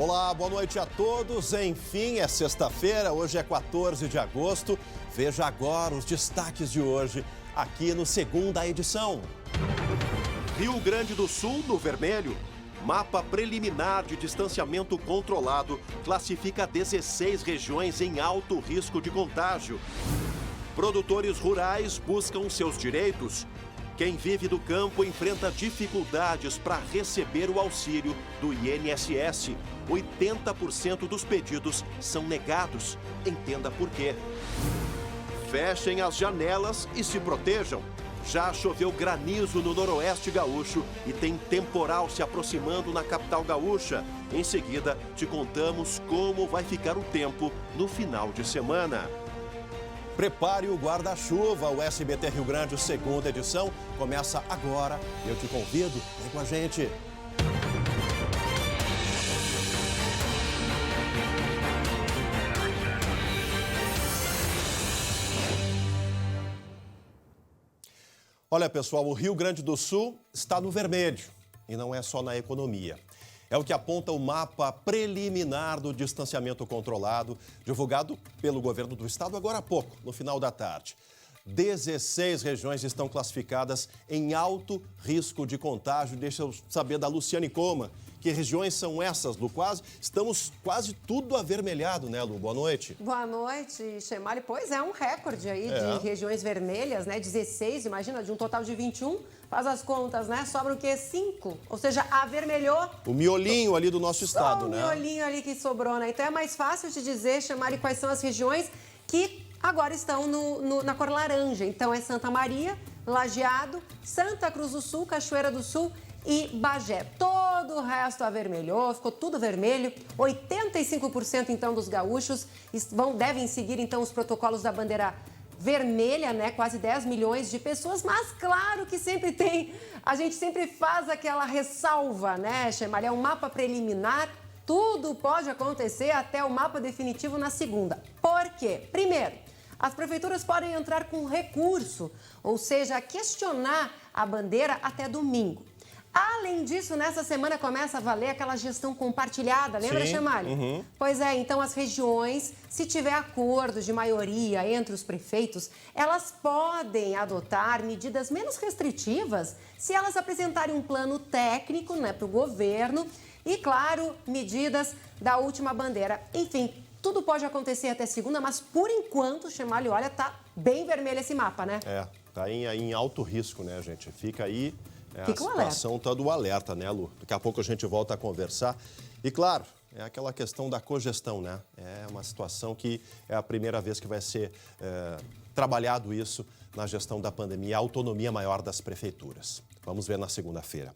Olá, boa noite a todos. Enfim, é sexta-feira, hoje é 14 de agosto. Veja agora os destaques de hoje, aqui no Segunda Edição. Rio Grande do Sul no vermelho. Mapa preliminar de distanciamento controlado classifica 16 regiões em alto risco de contágio. Produtores rurais buscam seus direitos. Quem vive do campo enfrenta dificuldades para receber o auxílio do INSS. 80% dos pedidos são negados. Entenda por quê. Fechem as janelas e se protejam. Já choveu granizo no noroeste gaúcho e tem temporal se aproximando na capital gaúcha. Em seguida, te contamos como vai ficar o tempo no final de semana. Prepare o guarda-chuva, o SBT Rio Grande, segunda edição, começa agora. Eu te convido, vem com a gente. Olha, pessoal, o Rio Grande do Sul está no vermelho e não é só na economia. É o que aponta o mapa preliminar do distanciamento controlado, divulgado pelo governo do estado agora há pouco, no final da tarde. 16 regiões estão classificadas em alto risco de contágio. Deixa eu saber da Luciane Coma. Que regiões são essas, Lu? Estamos quase tudo avermelhado, né, Lu? Boa noite. Boa noite, Chemali. Pois é, um recorde aí de regiões vermelhas, né? 16, imagina, de um total de 21. Faz as contas, né? Sobram o quê? 5. Ou seja, avermelhou. O miolinho ali do nosso estado, né? O miolinho ali que sobrou, né? Então é mais fácil de dizer, Chemali, quais são as regiões que agora estão na cor laranja. Então é Santa Maria, Lajeado, Santa Cruz do Sul, Cachoeira do Sul e Bagé. Todo o resto avermelhou, ficou tudo vermelho. 85% então dos gaúchos devem seguir então os protocolos da bandeira vermelha, né? Quase 10 milhões de pessoas, mas claro que sempre tem, a gente sempre faz aquela ressalva, né, Chemali? É um mapa preliminar, tudo pode acontecer até o mapa definitivo na segunda. Por quê? Primeiro, as prefeituras podem entrar com recurso, ou seja, questionar a bandeira até domingo. Além disso, nessa semana começa a valer aquela gestão compartilhada, lembra, Chemali? Uhum. Pois é, então as regiões, se tiver acordo de maioria entre os prefeitos, elas podem adotar medidas menos restritivas se elas apresentarem um plano técnico, né, para o governo e, claro, medidas da última bandeira. Enfim, tudo pode acontecer até segunda, mas por enquanto, Chemali, olha, tá bem vermelho esse mapa, né? Tá em alto risco, né, gente? Fica aí. Fica a situação está do alerta, né, Lu? Daqui a pouco a gente volta a conversar. E, claro, é aquela questão da cogestão, né? É uma situação que é a primeira vez que vai ser trabalhado isso na gestão da pandemia, a autonomia maior das prefeituras. Vamos ver na segunda-feira.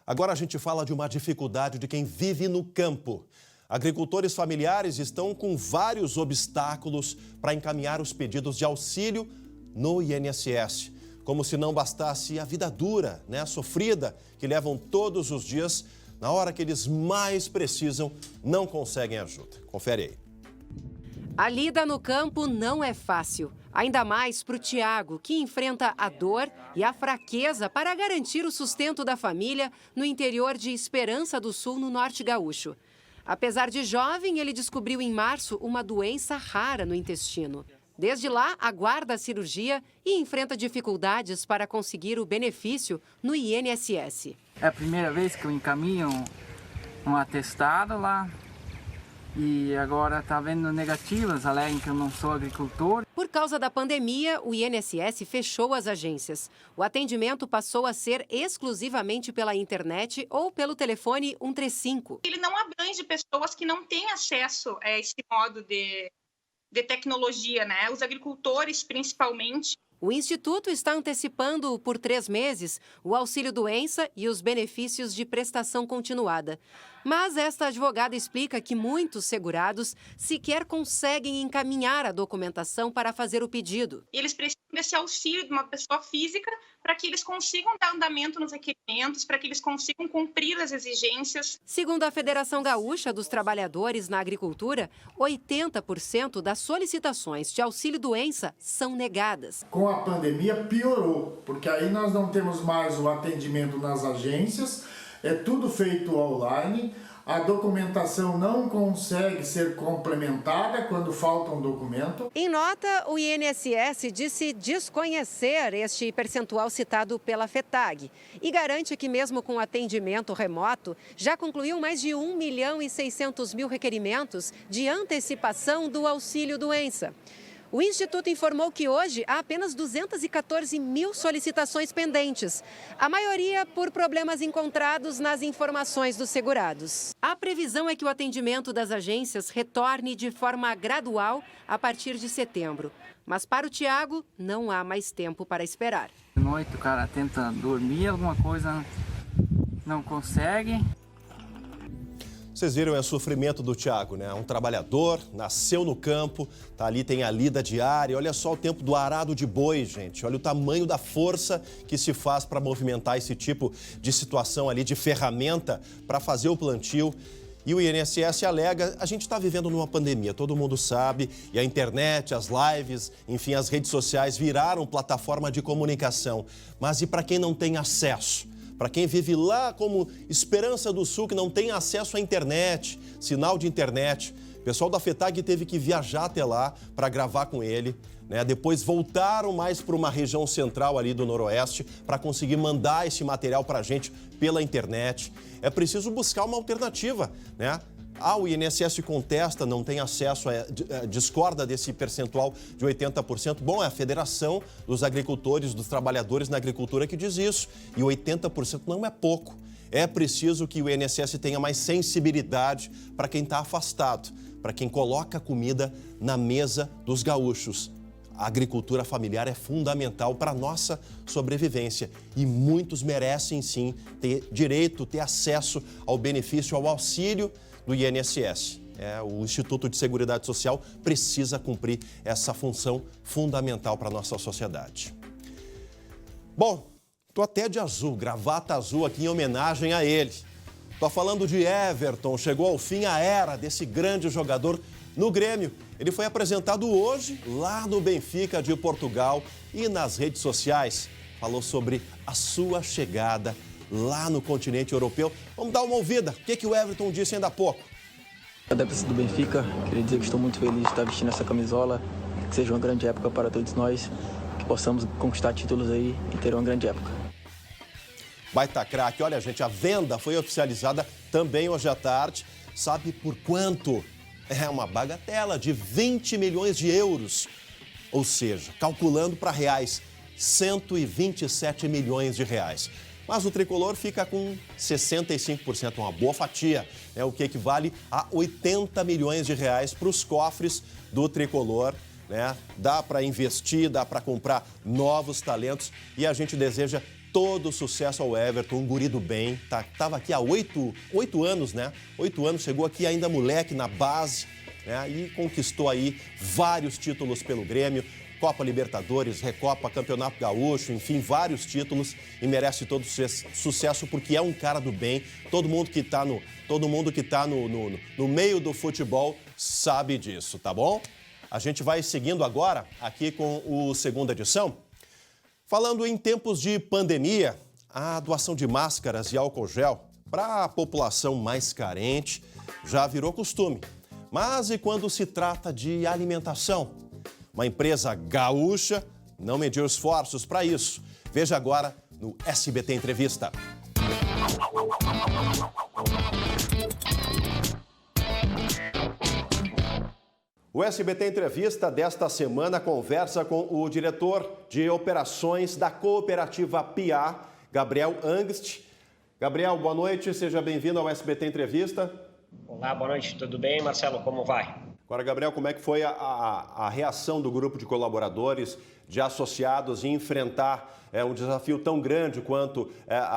Agora a gente fala de uma dificuldade de quem vive no campo. Agricultores familiares estão com vários obstáculos para encaminhar os pedidos de auxílio no INSS. Como se não bastasse a vida dura, né, sofrida, que levam todos os dias, na hora que eles mais precisam, não conseguem ajuda. Confere aí. A lida no campo não é fácil, ainda mais para o Tiago, que enfrenta a dor e a fraqueza para garantir o sustento da família no interior de Esperança do Sul, no norte gaúcho. Apesar de jovem, ele descobriu em março uma doença rara no intestino. Desde lá, aguarda a cirurgia e enfrenta dificuldades para conseguir o benefício no INSS. É a primeira vez que eu encaminho um atestado lá e agora está vendo negativas, alegam que eu não sou agricultor. Por causa da pandemia, o INSS fechou as agências. O atendimento passou a ser exclusivamente pela internet ou pelo telefone 135. Ele não abrange pessoas que não têm acesso a esse modo de tecnologia, né? Os agricultores, principalmente. O Instituto está antecipando por 3 meses o auxílio-doença e os benefícios de prestação continuada. Mas esta advogada explica que muitos segurados sequer conseguem encaminhar a documentação para fazer o pedido. Eles precisam desse auxílio de uma pessoa física para que eles consigam dar andamento nos requerimentos, para que eles consigam cumprir as exigências. Segundo a Federação Gaúcha dos Trabalhadores na Agricultura, 80% das solicitações de auxílio-doença são negadas. Com a pandemia piorou, porque aí nós não temos mais o atendimento nas agências, é tudo feito online. a documentação não consegue ser complementada quando falta um documento. Em nota, o INSS disse desconhecer este percentual citado pela FETAG e garante que mesmo com atendimento remoto, já concluiu mais de 1.600.000 requerimentos de antecipação do auxílio-doença. O Instituto informou que hoje há apenas 214.000 solicitações pendentes, a maioria por problemas encontrados nas informações dos segurados. A previsão é que o atendimento das agências retorne de forma gradual a partir de setembro. Mas para o Tiago, não há mais tempo para esperar. De noite o cara tenta dormir, alguma coisa não consegue. Vocês viram o sofrimento do Tiago, né? Um trabalhador, nasceu no campo, tá ali, tem a lida diária. Olha só o tempo do arado de boi, gente. Olha o tamanho da força que se faz para movimentar esse tipo de situação ali, de ferramenta para fazer o plantio. E o INSS alega, a gente está vivendo numa pandemia, todo mundo sabe, e a internet, as lives, enfim, as redes sociais viraram plataforma de comunicação. Mas e para quem não tem acesso? Para quem vive lá como Esperança do Sul, que não tem acesso à internet, sinal de internet. O pessoal da FETAG teve que viajar até lá para gravar com ele, né? Depois voltaram mais para uma região central ali do Noroeste para conseguir mandar esse material para a gente pela internet. É preciso buscar uma alternativa, né? O INSS contesta, não tem acesso, discorda desse percentual de 80%. Bom, é a Federação dos Agricultores, dos Trabalhadores na Agricultura que diz isso. E 80% não é pouco. É preciso que o INSS tenha mais sensibilidade para quem está afastado, para quem coloca comida na mesa dos gaúchos. A agricultura familiar é fundamental para a nossa sobrevivência e muitos merecem sim ter direito, ter acesso ao benefício, ao auxílio do INSS. O Instituto de Seguridade Social precisa cumprir essa função fundamental para a nossa sociedade. Bom, tô até de azul, gravata azul aqui em homenagem a ele. Tô falando de Everton, chegou ao fim a era desse grande jogador no Grêmio. Ele foi apresentado hoje lá no Benfica de Portugal e nas redes sociais. Falou sobre a sua chegada lá no continente europeu. Vamos dar uma ouvida. O que o Everton disse ainda há pouco? Adeptos do Benfica, queria dizer que estou muito feliz de estar vestindo essa camisola, que seja uma grande época para todos nós, que possamos conquistar títulos aí e ter uma grande época. Baita craque. Olha, gente, a venda foi oficializada também hoje à tarde. Sabe por quanto? É uma bagatela de 20 milhões de euros. Ou seja, calculando para reais, 127 milhões de reais. Mas o tricolor fica com 65%, uma boa fatia, o que equivale a 80 milhões de reais para os cofres do tricolor, né? Dá para investir, dá para comprar novos talentos e a gente deseja todo sucesso ao Everton, um guri do bem. Tava aqui há 8 anos, né? 8 anos, chegou aqui ainda moleque na base, né? E conquistou aí vários títulos pelo Grêmio. Copa Libertadores, Recopa, Campeonato Gaúcho, enfim, vários títulos e merece todo sucesso porque é um cara do bem. Todo mundo que está no meio do futebol sabe disso, tá bom? A gente vai seguindo agora aqui com o Segunda Edição. Falando em tempos de pandemia, a doação de máscaras e álcool gel para a população mais carente já virou costume. Mas e quando se trata de alimentação? Uma empresa gaúcha não mediu esforços para isso. Veja agora no SBT Entrevista. O SBT Entrevista desta semana conversa com o diretor de operações da cooperativa PIA, Gabriel Angst. Gabriel, boa noite, seja bem-vindo ao SBT Entrevista. Olá, boa noite, tudo bem? Marcelo, como vai? Agora, Gabriel, como é que foi a reação do grupo de colaboradores, de associados em enfrentar um desafio tão grande quanto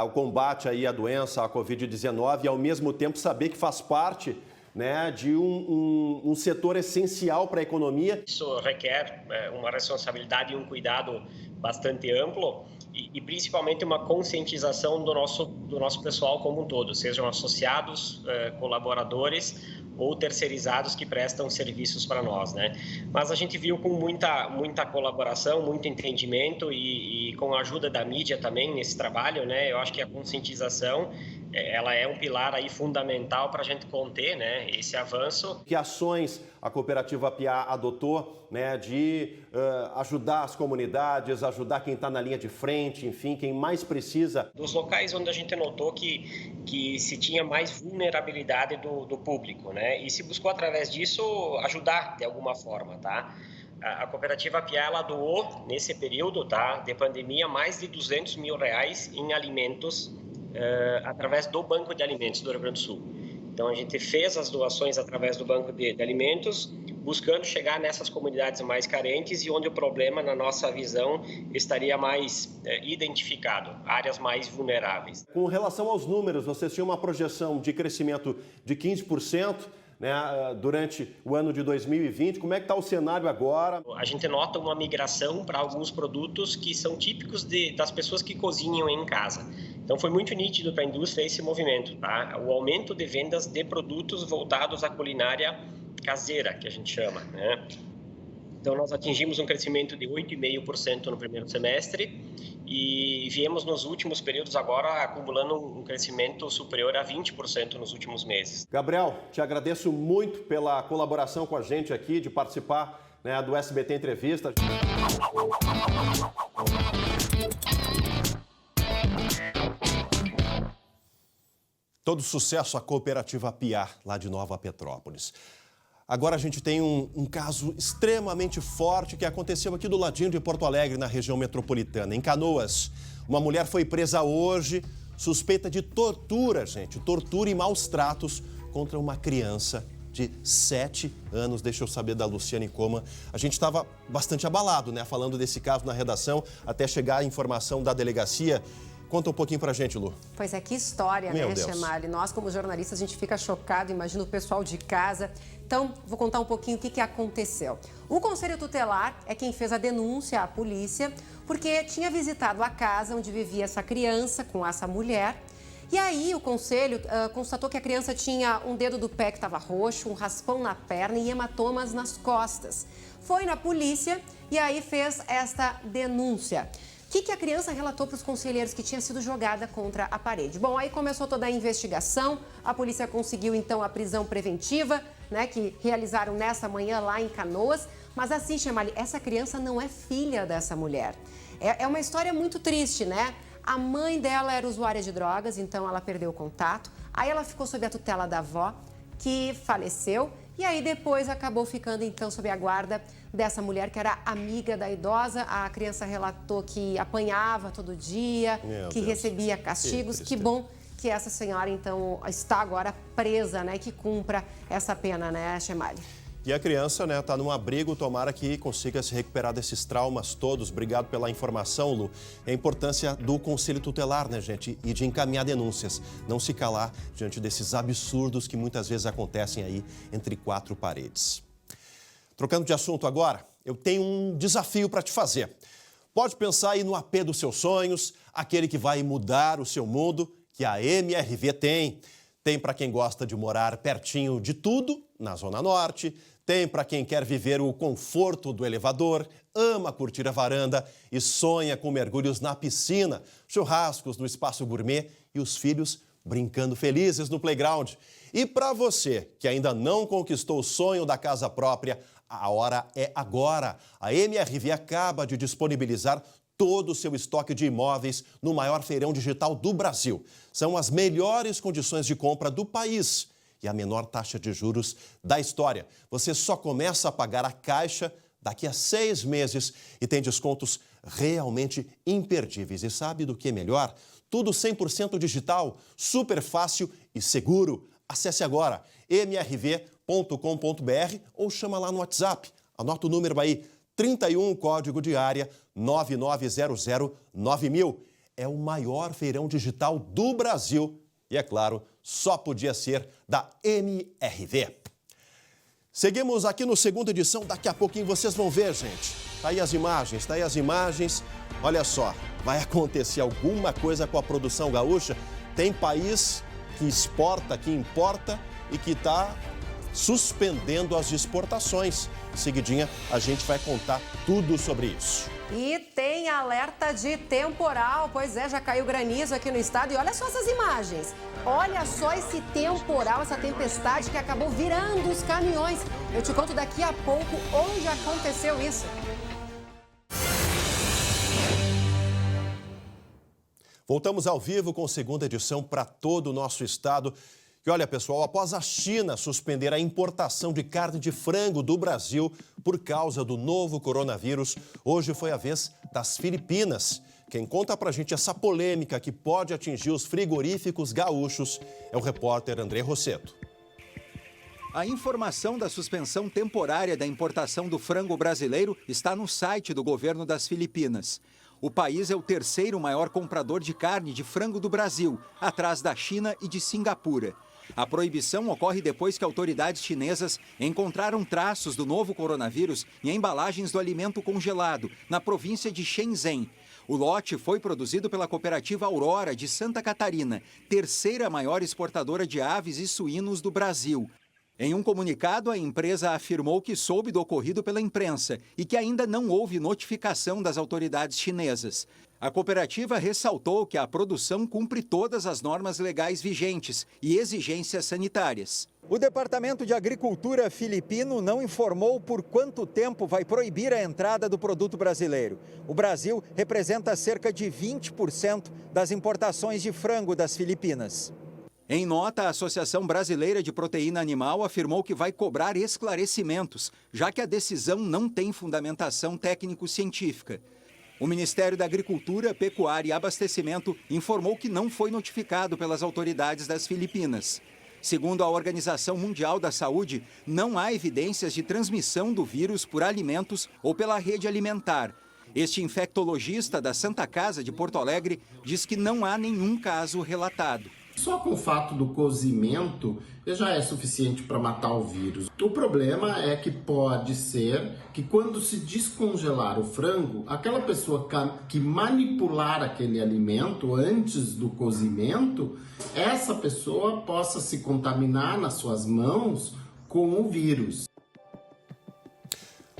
o combate aí à doença, à Covid-19 e, ao mesmo tempo, saber que faz parte, né, de um setor essencial para a economia? Isso requer uma responsabilidade e um cuidado bastante amplo e principalmente uma conscientização do nosso pessoal como um todo, sejam associados, colaboradores ou terceirizados que prestam serviços para nós, né? Mas a gente viu com muita colaboração, muito entendimento e com a ajuda da mídia também nesse trabalho, né? Eu acho que a conscientização ela é um pilar aí fundamental para a gente conter, né, esse avanço. Que ações a Cooperativa Piá adotou, né, de ajudar as comunidades, ajudar quem está na linha de frente, enfim, quem mais precisa? Dos locais onde a gente notou que se tinha mais vulnerabilidade do público, né, e se buscou através disso ajudar de alguma forma, tá? A Cooperativa Piá, ela doou nesse período, tá, de pandemia mais de R$200 mil em alimentos através do Banco de Alimentos do Rio Grande do Sul. Então, a gente fez as doações através do Banco de Alimentos, buscando chegar nessas comunidades mais carentes e onde o problema, na nossa visão, estaria mais identificado, áreas mais vulneráveis. Com relação aos números, vocês tinham uma projeção de crescimento de 15%, né, durante o ano de 2020. Como é que está o cenário agora? A gente nota uma migração para alguns produtos que são típicos das pessoas que cozinham em casa. Então, foi muito nítido para a indústria esse movimento, tá? O aumento de vendas de produtos voltados à culinária caseira, que a gente chama, né? Então, nós atingimos um crescimento de 8,5% no primeiro semestre e viemos nos últimos períodos agora acumulando um crescimento superior a 20% nos últimos meses. Gabriel, te agradeço muito pela colaboração com a gente aqui, de participar, né, do SBT Entrevista. Todo sucesso à Cooperativa Piá, lá de Nova Petrópolis. Agora a gente tem um caso extremamente forte que aconteceu aqui do ladinho de Porto Alegre, na região metropolitana, em Canoas. Uma mulher foi presa hoje, suspeita de tortura, gente, tortura e maus tratos contra uma criança de 7 anos. Deixa eu saber da Luciane Coma. A gente estava bastante abalado, né, falando desse caso na redação, até chegar a informação da delegacia. Conta um pouquinho pra gente, Lu. Pois é, que história, Meu né, Deus. Chemali? Nós, como jornalistas, a gente fica chocado, imagina o pessoal de casa. Então, vou contar um pouquinho o que aconteceu. O Conselho Tutelar é quem fez a denúncia à polícia, porque tinha visitado a casa onde vivia essa criança com essa mulher. E aí, o Conselho constatou que a criança tinha um dedo do pé que estava roxo, um raspão na perna e hematomas nas costas. Foi na polícia e aí fez esta denúncia. O que a criança relatou para os conselheiros? Que tinha sido jogada contra a parede. Bom, aí começou toda a investigação, a polícia conseguiu então a prisão preventiva, né, que realizaram nessa manhã lá em Canoas. Mas assim, Chemali, essa criança não é filha dessa mulher. É uma história muito triste, né? A mãe dela era usuária de drogas, então ela perdeu o contato. Aí ela ficou sob a tutela da avó, que faleceu. E aí depois acabou ficando então sob a guarda dessa mulher que era amiga da idosa. A criança relatou que apanhava todo dia, que recebia castigos. Que bom que essa senhora então está agora presa, né? Que cumpra essa pena, né, Chemali? E a criança, né, tá num abrigo, tomara que consiga se recuperar desses traumas todos. Obrigado pela informação, Lu. É a importância do Conselho Tutelar, né, gente, e de encaminhar denúncias. Não se calar diante desses absurdos que muitas vezes acontecem aí entre quatro paredes. Trocando de assunto agora, eu tenho um desafio para te fazer. Pode pensar aí no AP dos seus sonhos, aquele que vai mudar o seu mundo, que a MRV tem. Tem para quem gosta de morar pertinho de tudo, na Zona Norte. Tem para quem quer viver o conforto do elevador, ama curtir a varanda e sonha com mergulhos na piscina, churrascos no espaço gourmet e os filhos brincando felizes no playground. E para você que ainda não conquistou o sonho da casa própria, a hora é agora. A MRV acaba de disponibilizar todo o seu estoque de imóveis no maior feirão digital do Brasil. São as melhores condições de compra do país e a menor taxa de juros da história. Você só começa a pagar a Caixa daqui a 6 meses e tem descontos realmente imperdíveis. E sabe do que é melhor? Tudo 100% digital, super fácil e seguro. Acesse agora mrv.com.br ou chama lá no WhatsApp. Anota o número aí, 31, código de área 99009000. É o maior feirão digital do Brasil e, é claro, só podia ser da MRV. Seguimos aqui no segunda edição, daqui a pouquinho vocês vão ver, gente. Tá aí as imagens, Olha só, vai acontecer alguma coisa com a produção gaúcha. Tem país que exporta, que importa e que está suspendendo as exportações. Em seguidinha, a gente vai contar tudo sobre isso. E tem alerta de temporal, pois é, já caiu granizo aqui no estado. E olha só essas imagens. Olha só esse temporal, essa tempestade que acabou virando os caminhões. Eu te conto daqui a pouco onde aconteceu isso. Voltamos ao vivo com a segunda edição para todo o nosso estado. E olha, pessoal, após a China suspender a importação de carne de frango do Brasil por causa do novo coronavírus, hoje foi a vez das Filipinas. Quem conta pra gente essa polêmica que pode atingir os frigoríficos gaúchos é o repórter André Rosseto. A informação da suspensão temporária da importação do frango brasileiro está no site do governo das Filipinas. O país é o terceiro maior comprador de carne de frango do Brasil, atrás da China e de Singapura. A proibição ocorre depois que autoridades chinesas encontraram traços do novo coronavírus em embalagens do alimento congelado, na província de Shenzhen. O lote foi produzido pela cooperativa Aurora de Santa Catarina, terceira maior exportadora de aves e suínos do Brasil. Em um comunicado, a empresa afirmou que soube do ocorrido pela imprensa e que ainda não houve notificação das autoridades chinesas. A cooperativa ressaltou que a produção cumpre todas as normas legais vigentes e exigências sanitárias. O Departamento de Agricultura filipino não informou por quanto tempo vai proibir a entrada do produto brasileiro. O Brasil representa cerca de 20% das importações de frango das Filipinas. Em nota, a Associação Brasileira de Proteína Animal afirmou que vai cobrar esclarecimentos, já que a decisão não tem fundamentação técnico-científica. O Ministério da Agricultura, Pecuária e Abastecimento informou que não foi notificado pelas autoridades das Filipinas. Segundo a Organização Mundial da Saúde, não há evidências de transmissão do vírus por alimentos ou pela rede alimentar. Este infectologista da Santa Casa de Porto Alegre diz que não há nenhum caso relatado. Só com o fato do cozimento já é suficiente para matar o vírus. O problema é que pode ser que quando se descongelar o frango, aquela pessoa que manipular aquele alimento antes do cozimento, essa pessoa possa se contaminar nas suas mãos com o vírus.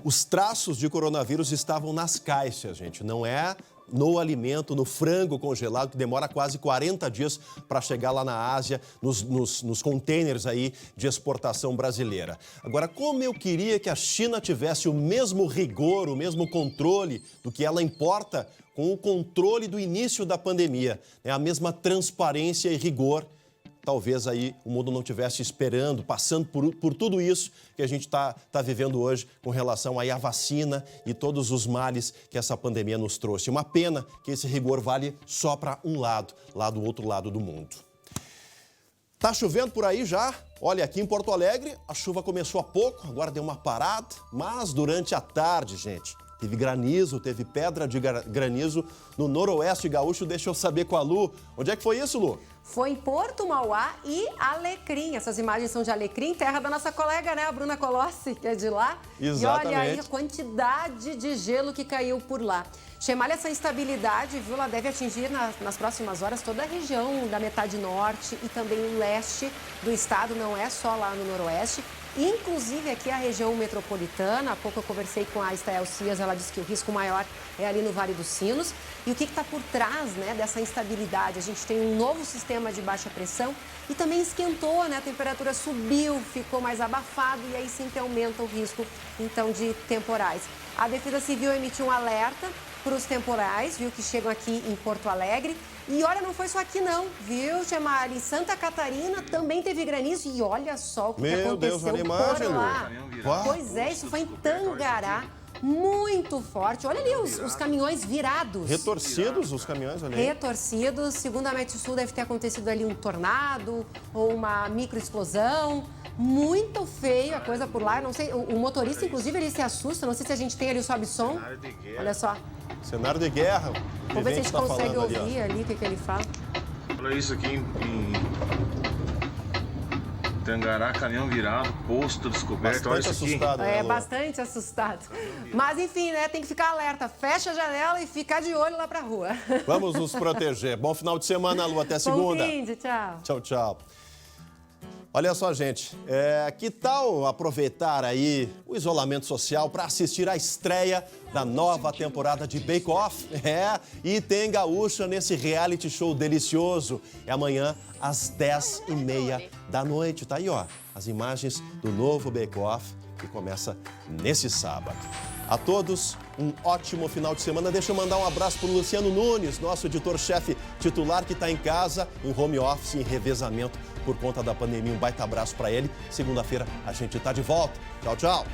Os traços de coronavírus estavam nas caixas, gente, não é no alimento, no frango congelado, que demora quase 40 dias para chegar lá na Ásia, nos containers aí de exportação brasileira. Agora, como eu queria que a China tivesse o mesmo rigor, o mesmo controle do que ela importa com o controle do início da pandemia, né? A mesma transparência e rigor. Talvez aí o mundo não estivesse esperando, passando por tudo isso que a gente está vivendo hoje com relação aí à vacina e todos os males que essa pandemia nos trouxe. Uma pena que esse rigor vale só para um lado, lá do outro lado do mundo. Tá chovendo por aí já? Olha, aqui em Porto Alegre a chuva começou há pouco, agora deu uma parada, mas durante a tarde, gente, teve granizo, teve pedra de granizo no noroeste gaúcho. Deixa eu saber com a Lu. Onde é que foi isso, Lu? Foi em Porto Mauá e Alecrim. Essas imagens são de Alecrim, terra da nossa colega, né, a Bruna Colossi, que é de lá. Exatamente. E olha aí a quantidade de gelo que caiu por lá. Chemalha, essa instabilidade, viu, ela deve atingir nas próximas horas toda a região da metade norte e também o leste do estado, não é só lá no noroeste. Inclusive aqui a região metropolitana. Há pouco eu conversei com a Estael Cias, ela disse que o risco maior é ali no Vale dos Sinos. E o que está por trás, né, dessa instabilidade? A gente tem um novo sistema de baixa pressão e também esquentou, né? A temperatura subiu, ficou mais abafado e aí sempre aumenta o risco, então, de temporais. A Defesa Civil emitiu um alerta para os temporais, viu, que chegam aqui em Porto Alegre. E olha, não foi só aqui não, viu, Gemari? Em Santa Catarina também teve granizo e olha só o que aconteceu. Meu Deus, olha a imagem, por lá. Pois é, isso foi em Tangará, muito forte. Olha ali os caminhões virados. Retorcidos os caminhões, olha aí. Retorcidos. Segundo a Metsul, deve ter acontecido ali um tornado ou uma microexplosão. Muito feio a coisa por lá. Eu não sei, o motorista, inclusive, ele se assusta. Não sei se a gente tem ali o sobe-som. Olha só. Cenário de guerra. Vamos ver se a gente consegue ouvir ali o que ele fala. Olha isso aqui em Tangará, caminhão virado, posto descoberto. Olha isso aqui. Assustado, né, bastante assustado. Mas enfim, né, tem que ficar alerta. Fecha a janela e ficar de olho lá pra rua. Vamos nos proteger. Bom final de semana, Lu. Até segunda. Bom fim de, tchau. Tchau, tchau. Olha só, gente, que tal aproveitar aí o isolamento social para assistir à estreia da nova temporada de Bake Off? E tem gaúcha nesse reality show delicioso. É amanhã às 10h30 da noite. Tá aí, ó, as imagens do novo Bake Off que começa nesse sábado. A todos, um ótimo final de semana. Deixa eu mandar um abraço para o Luciano Nunes, nosso editor-chefe titular que está em casa, em home office, em revezamento por conta da pandemia. Um baita abraço para ele. Segunda-feira a gente está de volta. Tchau, tchau.